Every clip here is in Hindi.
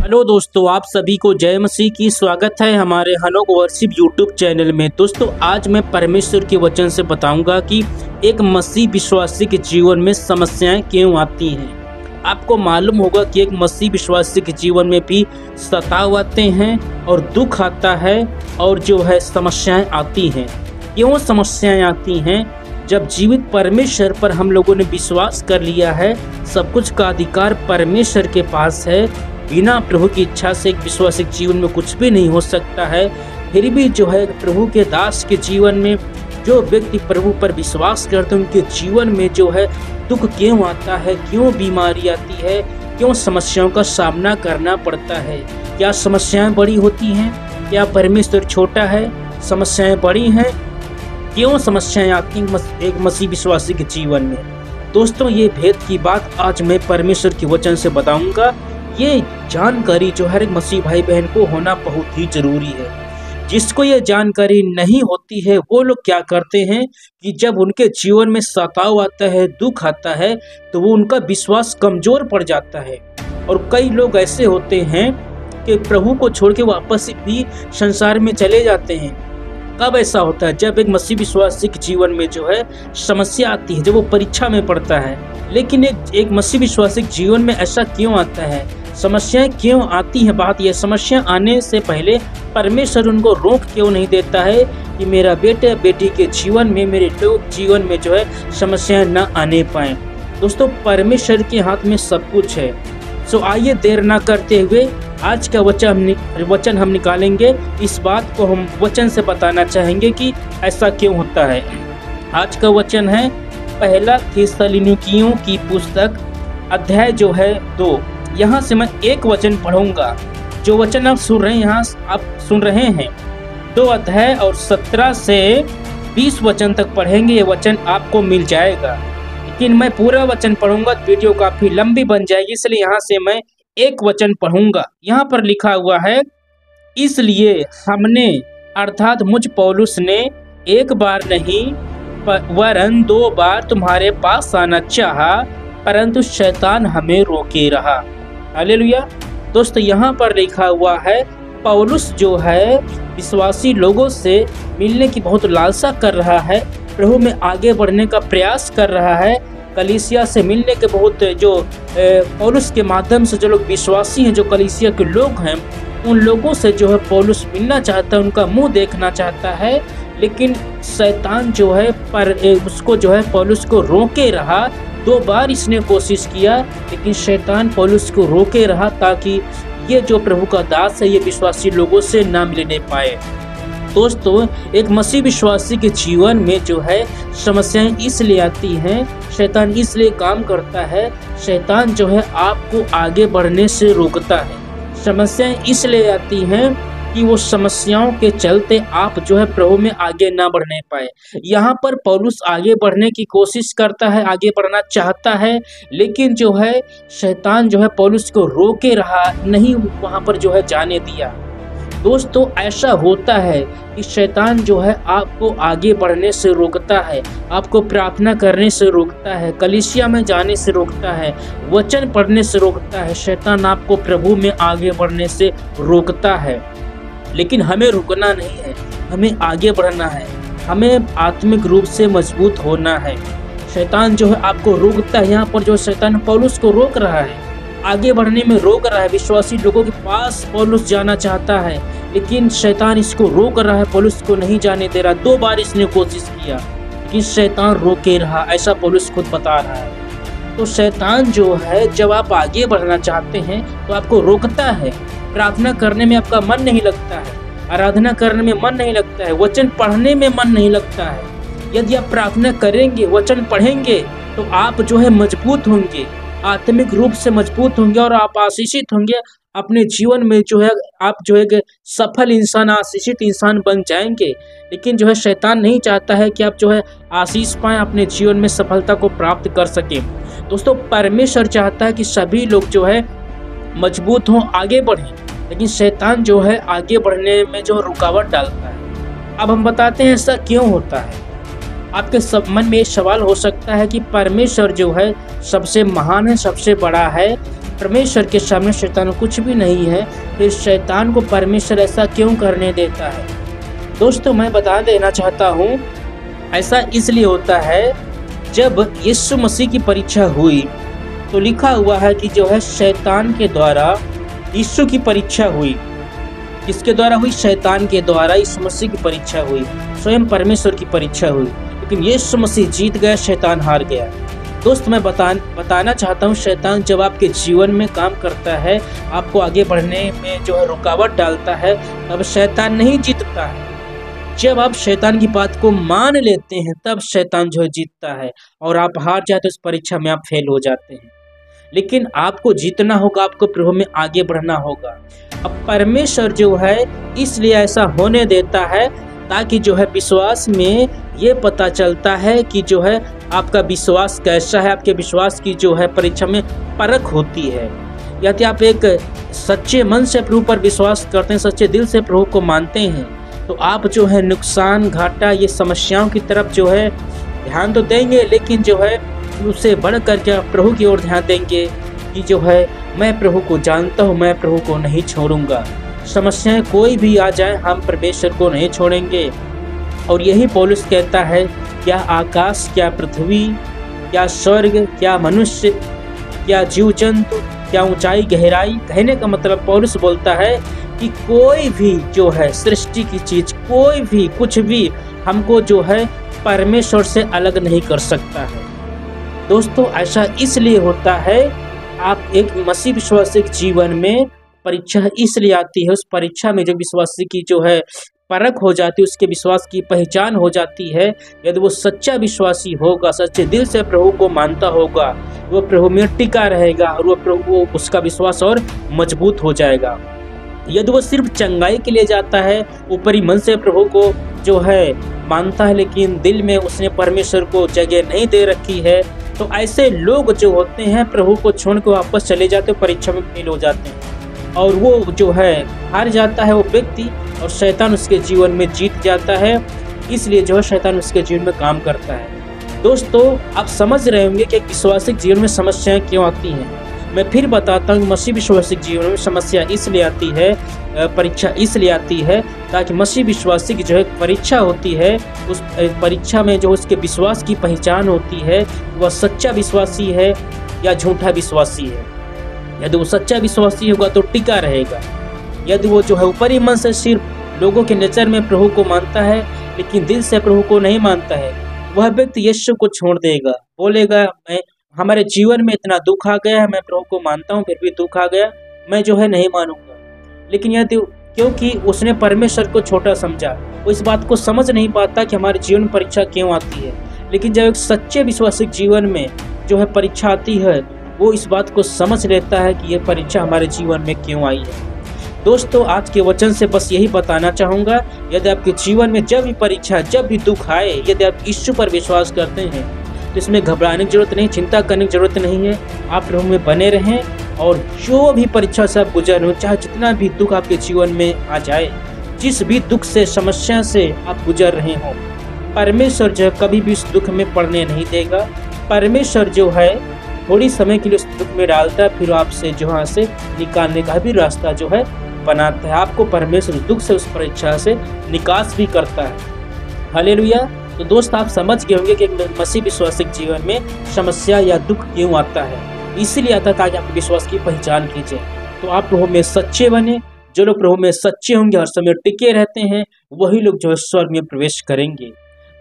हेलो दोस्तों, आप सभी को जय मसीह की स्वागत है हमारे हनोक वर्शिप यूट्यूब चैनल में। दोस्तों, आज मैं परमेश्वर के वचन से बताऊंगा कि एक मसीह विश्वासी के जीवन में समस्याएं क्यों आती हैं। आपको मालूम होगा कि एक मसीह विश्वासी के जीवन में भी सताव आते हैं और दुख आता है और जो है समस्याएं आती हैं। क्यों समस्याएं आती हैं? जब जीवित परमेश्वर पर हम लोगों ने विश्वास कर लिया है, सब कुछ का अधिकार परमेश्वर के पास है। बिना प्रभु की इच्छा से एक विश्वासी जीवन में कुछ भी नहीं हो सकता है। फिर भी जो है प्रभु के दास के जीवन में जो व्यक्ति प्रभु पर विश्वास करते हैं, उनके जीवन में जो है दुख क्यों आता है, क्यों बीमारी आती है, क्यों समस्याओं का सामना करना पड़ता है। क्या समस्याएं बड़ी होती हैं? क्या परमेश्वर छोटा है? समस्याएं बड़ी हैं। क्यों समस्याएं आती हैं एक मसीह विश्वासी के जीवन में? दोस्तों, ये भेद की बात आज मैं परमेश्वर के वचन से बताऊंगा। ये जानकारी जो हर एक मसीह भाई बहन को होना बहुत ही जरूरी है। जिसको ये जानकारी नहीं होती है, वो लोग क्या करते हैं कि जब उनके जीवन में सताव आता है, दुख आता है, तो वो उनका विश्वास कमजोर पड़ जाता है। और कई लोग ऐसे होते हैं कि प्रभु को छोड़ के वापस भी संसार में चले जाते हैं। कब ऐसा होता है? जब एक मसीह विश्वासी के जीवन में जो है समस्या आती है, जब वो परीक्षा में पड़ता है। लेकिन एक मसीह विश्वासी के जीवन में ऐसा क्यों आता है? समस्याएं क्यों आती हैं? बात यह, समस्या आने से पहले परमेश्वर उनको रोक क्यों नहीं देता है कि मेरा बेटे बेटी के जीवन में, मेरे लोग जीवन में जो है समस्याएं न आने पाए। दोस्तों, परमेश्वर के हाथ में सब कुछ है। सो आइए देर ना करते हुए आज का वचन हम निकालेंगे। इस बात को हम वचन से बताना चाहेंगे कि ऐसा क्यों होता है। आज का वचन है पहला थिस्सलुनीकियों की पुस्तक अध्याय जो है 2। यहाँ से मैं एक वचन पढ़ूंगा। जो वचन आप सुन रहे हैं, यहाँ आप सुन रहे हैं 2 अध्याय और 17 से 20 वचन तक पढ़ेंगे। ये वचन आपको मिल जाएगा, लेकिन मैं पूरा वचन पढ़ूंगा तो वीडियो काफी लंबी बन जाएगी, इसलिए यहाँ से मैं एक वचन पढ़ूंगा। यहाँ पर लिखा हुआ है, इसलिए हमने अर्थात मुझ पौलुस ने एक बार नहीं वरन 2 बार तुम्हारे पास आना चाहा, परंतु शैतान हमें रोके रहा। हालेलुया। दोस्तों, यहाँ पर लिखा हुआ है पौलुस जो है विश्वासी लोगों से मिलने की बहुत लालसा कर रहा है, प्रभु में आगे बढ़ने का प्रयास कर रहा है। कलीसिया से मिलने के बहुत जो पौलुस के माध्यम से जो लोग विश्वासी हैं, जो कलीसिया के लोग हैं, उन लोगों से जो है पौलुस मिलना चाहता है, उनका मुंह देखना चाहता है। लेकिन शैतान जो है उसको जो है पौलुस को रोके रहा। 2 बार इसने कोशिश किया, लेकिन शैतान पौलुस को रोके रहा ताकि ये जो प्रभु का दास है, ये विश्वासी लोगों से ना मिलने पाए। दोस्तों, एक मसीह विश्वासी के जीवन में जो है समस्याएं इसलिए आती हैं, शैतान इसलिए काम करता है। शैतान जो है आपको आगे बढ़ने से रोकता है। समस्याएं इसलिए आती हैं कि वो समस्याओं के चलते आप जो है प्रभु में आगे ना बढ़ने पाए। यहाँ पर पौलुस आगे बढ़ने की कोशिश करता है, आगे बढ़ना चाहता है, लेकिन जो है शैतान जो है पौलुस को रोके रहा, नहीं वहाँ पर जो है जाने दिया। दोस्तों, ऐसा होता है कि शैतान जो है आपको आगे बढ़ने से रोकता है, आपको प्रार्थना करने से रोकता है, कलीसिया में जाने से रोकता है, वचन पढ़ने से रोकता है। शैतान आपको प्रभु में आगे बढ़ने से रोकता है। लेकिन हमें रुकना नहीं है, हमें आगे बढ़ना है, हमें आत्मिक रूप से मजबूत होना है। शैतान जो है आपको रोकता है। यहाँ पर जो शैतान पौलुस को रोक रहा है, आगे बढ़ने में रोक रहा है। विश्वासी लोगों के पास पौलुस जाना चाहता है, लेकिन शैतान इसको रोक रहा है, पौलुस को नहीं जाने दे रहा। 2 बार इसने कोशिश किया, लेकिन शैतान रोके रहा, ऐसा पौलुस खुद बता रहा है। तो शैतान जो है जब आप आगे बढ़ना चाहते हैं तो आपको रोकता है। प्रार्थना करने में आपका मन नहीं लगता है, आराधना करने में मन नहीं लगता है, वचन पढ़ने में मन नहीं लगता है। यदि आप प्रार्थना करेंगे, वचन पढ़ेंगे, तो आप जो है मजबूत होंगे, आत्मिक रूप से मजबूत होंगे और आप आशीषित होंगे। अपने जीवन में जो है आप जो है सफल इंसान, आशीषित इंसान बन जाएंगे। लेकिन जो है शैतान नहीं चाहता है कि आप जो है आशीष पाएं, अपने जीवन में सफलता को प्राप्त कर सकें। दोस्तों, परमेश्वर चाहता है कि सभी लोग जो है मजबूत हों, आगे बढ़ें, लेकिन शैतान जो है आगे बढ़ने में जो रुकावट डालता है। अब हम बताते हैं ऐसा क्यों होता है। आपके सब मन में एक सवाल हो सकता है कि परमेश्वर जो है सबसे महान है, सबसे बड़ा है, परमेश्वर के सामने शैतान कुछ भी नहीं है, फिर शैतान को परमेश्वर ऐसा क्यों करने देता है? दोस्तों मैं बता देना चाहता हूँ, ऐसा इसलिए होता है, जब यीशु मसीह की परीक्षा हुई तो लिखा हुआ है कि जो है शैतान के द्वारा यीशु की परीक्षा हुई। किसके द्वारा हुई? शैतान के द्वारा यीशु मसीह की परीक्षा हुई, स्वयं परमेश्वर की परीक्षा हुई, लेकिन यीशु मसीह जीत गया, शैतान हार गया। दोस्त मैं बताना चाहता हूँ, शैतान जब आपके जीवन में काम करता है, आपको आगे बढ़ने में जो है रुकावट डालता है, तब शैतान नहीं जीतता है। जब आप शैतान की बात को मान लेते हैं तब शैतान जो है जीतता है, और आप हार जाते उस परीक्षा में, आप फेल हो जाते हैं। लेकिन आपको जीतना होगा, आपको प्रभु में आगे बढ़ना होगा। अब परमेश्वर जो है इसलिए ऐसा होने देता है ताकि जो है विश्वास में ये पता चलता है कि जो है आपका विश्वास कैसा है, आपके विश्वास की जो है परीक्षा में परख होती है। यदि आप एक सच्चे मन से प्रभु पर विश्वास करते हैं, सच्चे दिल से प्रभु को मानते हैं, तो आप जो है नुकसान, घाटा, ये समस्याओं की तरफ जो है ध्यान तो देंगे, लेकिन जो है उससे बढ़ कर के प्रभु की ओर ध्यान देंगे कि जो है मैं प्रभु को जानता हूँ, मैं प्रभु को नहीं छोड़ूंगा। समस्याएं कोई भी आ जाए, हम परमेश्वर को नहीं छोड़ेंगे। और यही पौलुस कहता है, क्या आकाश, क्या पृथ्वी, क्या स्वर्ग, क्या मनुष्य, क्या जीव जंतु, क्या ऊंचाई गहराई। कहने का मतलब पौलुस बोलता है कि कोई भी जो है सृष्टि की चीज, कोई भी कुछ भी हमको जो है परमेश्वर से अलग नहीं कर सकता है। दोस्तों ऐसा इसलिए होता है, आप एक मसीह विश्वासी के जीवन में परीक्षा इसलिए आती है, उस परीक्षा में जो विश्वासी की जो है परख हो जाती है, उसके विश्वास की पहचान हो जाती है। यदि वो सच्चा विश्वासी होगा, सच्चे दिल से प्रभु को मानता होगा, वो प्रभु में टिका रहेगा और वो प्रभु, उसका विश्वास और मजबूत हो जाएगा। यदि वो सिर्फ चंगाई के लिए जाता है, ऊपरी मन से प्रभु को जो है मानता है, लेकिन दिल में उसने परमेश्वर को जगह नहीं दे रखी है, तो ऐसे लोग जो होते हैं प्रभु को छोड़ के वापस चले जाते हैं, परीक्षा में फेल हो जाते हैं, और वो जो है हार जाता है वो व्यक्ति, और शैतान उसके जीवन में जीत जाता है। इसलिए जो है शैतान उसके जीवन में काम करता है। दोस्तों आप समझ रहे होंगे कि एक विश्वासी जीवन में समस्याएं क्यों आती हैं। मैं फिर बताता हूँ, मसीह विश्वासी जीवन में समस्या इसलिए आती है, परीक्षा इसलिए आती है ताकि मसीह विश्वासी की जो है परीक्षा होती है, उस परीक्षा में जो उसके विश्वास की पहचान होती है, वह सच्चा विश्वासी है या झूठा विश्वासी है। यदि वो सच्चा विश्वासी होगा तो टिका रहेगा। यदि वो जो है ऊपरी मन से सिर्फ लोगों के नज़र में प्रभु को मानता है, लेकिन दिल से प्रभु को नहीं मानता है, वह व्यक्ति यीशु को छोड़ देगा, बोलेगा मैं, हमारे जीवन में इतना दुख आ गया है, मैं प्रभु को मानता हूँ फिर भी दुख आ गया, मैं जो है नहीं मानूंगा। लेकिन यदि क्योंकि उसने परमेश्वर को छोटा समझा, वो इस बात को समझ नहीं पाता कि हमारे जीवन में परीक्षा क्यों आती है। लेकिन जब एक सच्चे विश्वासी जीवन में जो है परीक्षा आती है, वो इस बात को समझ लेता है कि ये परीक्षा हमारे जीवन में क्यों आई है। दोस्तों आज के वचन से बस यही बताना चाहूँगा, यदि आपके जीवन में जब भी परीक्षा, जब भी दुख आए, यदि आप यीशु पर विश्वास करते हैं तो इसमें घबराने की जरूरत नहीं, चिंता करने की जरूरत नहीं है। आप प्रभु में बने रहें, और जो भी परीक्षा से आप गुजर रहे हो, चाहे जितना भी दुख आपके जीवन में आ जाए, जिस भी दुख से, समस्या से आप गुजर रहे हो, परमेश्वर जो है कभी भी उस दुख में पड़ने नहीं देगा। परमेश्वर जो है थोड़ी समय के लिए उस दुख में डालता है, फिर आपसे जो यहाँ से निकालने का भी रास्ता जो है बनाता है। आपको परमेश्वर दुख से, उस परीक्षा से निकास भी करता है। हालेलुया। तो दोस्त आप समझ गए होंगे कि मसीह विश्वासी जीवन में समस्या या दुख क्यों आता है। इसीलिए आता है ताकि आप विश्वास की पहचान कीजिए। तो आप प्रभु में सच्चे बने। जो लोग प्रभु में सच्चे होंगे, हर समय टिके रहते हैं, वही लोग जो है स्वर्ग में प्रवेश करेंगे।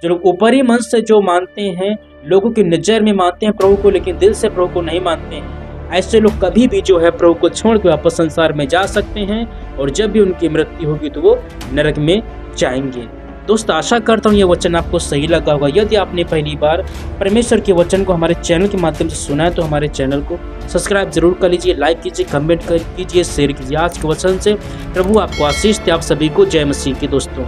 जो लोग ऊपरी मन से जो मानते हैं, लोगों की नज़र में मानते हैं प्रभु को, लेकिन दिल से प्रभु को नहीं मानते हैं, ऐसे लोग कभी भी जो है प्रभु को छोड़ के वापस संसार में जा सकते हैं, और जब भी उनकी मृत्यु होगी तो वो नरक में जाएंगे। दोस्त आशा करता हूँ ये वचन आपको सही लगा होगा। यदि आपने पहली बार परमेश्वर के वचन को हमारे चैनल के माध्यम से सुना है तो हमारे चैनल को सब्सक्राइब जरूर कर लीजिए, लाइक कीजिए, कमेंट कीजिए, शेयर कीजिए। आज के वचन से प्रभु आपको आशीष दे। आप सभी को जय मसीह की दोस्तों।